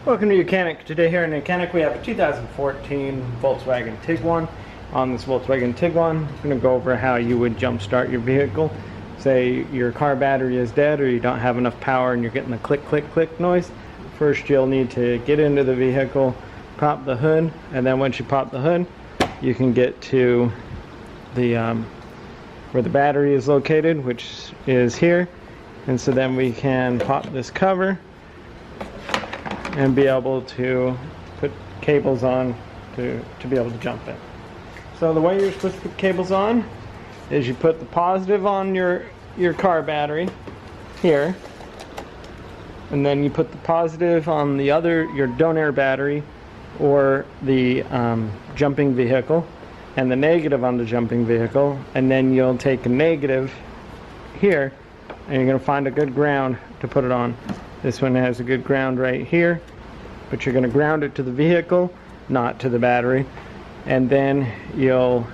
Welcome to YOUCANIC. Today here in YOUCANIC we have a 2014 Volkswagen Tiguan. On this Volkswagen Tiguan, I'm going to go over how you would jump start your vehicle. Say your car battery is dead or you don't have enough power and you're getting the click click click noise. First you'll need to get into the vehicle, pop the hood, and then once you pop the hood you can get to the where the battery is located, which is here. And so then we can pop this cover and be able to put cables on to be able to jump it. So the way you're supposed to put cables on is you put the positive on your car battery here, and then you put the positive on the other, your donor battery or the jumping vehicle, and the negative on the jumping vehicle, and then you'll take a negative here and you're going to find a good ground to put it on. This one has a good ground right here, but you're going to ground it to the vehicle, not to the battery, and then you'll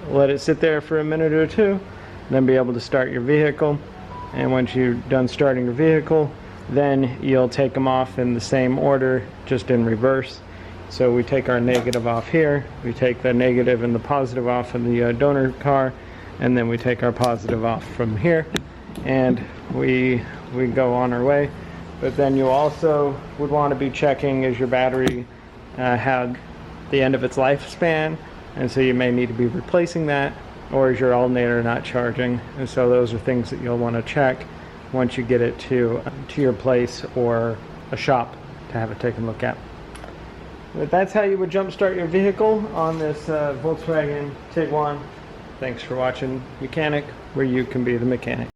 let it sit there for a minute or two, then be able to start your vehicle. And once you're done starting your vehicle, then you'll take them off in the same order, just in reverse. So we take our negative off here, we take the negative and the positive off of the donor car, and then we take our positive off from here, and we go on our way. But then you also would want to be checking, is your battery had the end of its lifespan, and so you may need to be replacing that, or is your alternator not charging. And so those are things that you'll want to check once you get it to your place or a shop to have it taken a look at. But that's how you would jump start your vehicle on this Volkswagen Tiguan. Thanks for watching YOUCANIC, where you can be the mechanic.